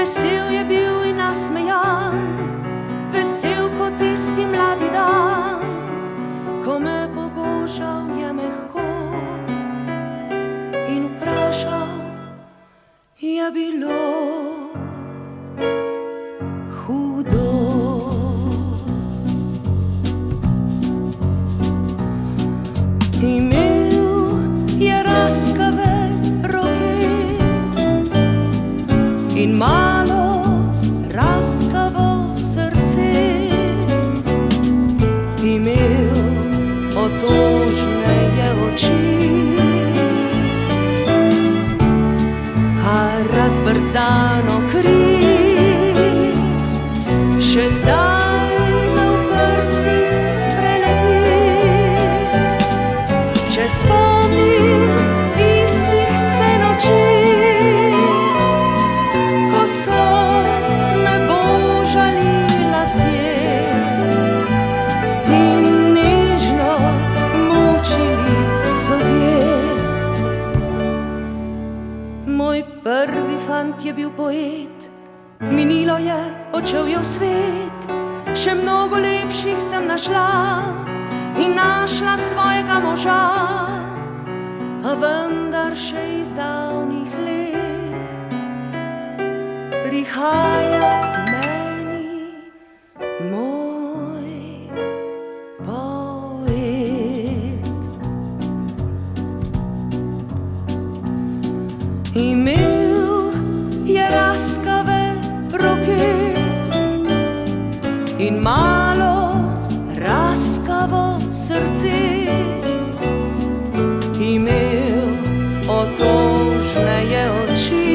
Vesel je bil in nasmejan, vesel kot tisti mladi dan, ko me pobožal je mehko in vprašal, je bilo hudo. Imel je raskave roke in malo raskavo srce, imel otožneje oči, a razbrzdano kri še zdaj me v prsih spreleti. Če spomnim tistih se noči, ko so me božali lasje in nežno mučili zobje. Moj prvi fant je bil poet, minilo je, odšel je v svet, še mnogo lepših sem našla in našla svojega moža, a vendar še iz davnih let prihaja k meni moj poet. Imel je raskave roke in malo raskavo srce, imel otožneje oči,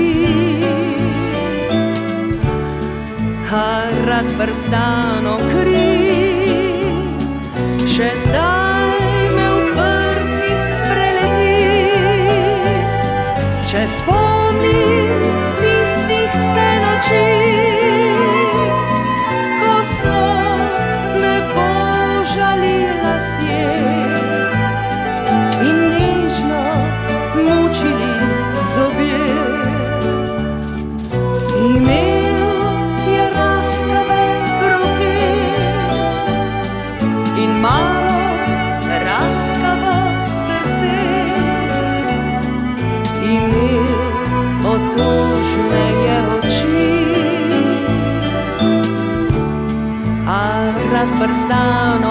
a razbrzdano kri še zdaj me v prsih spreleti. Če spomnim tistih se noči, ko so me božali lasje in nežno mučili zobje. Imel je raskave roke in malo raskavo srce, imel otožneje oči, a razbrzdano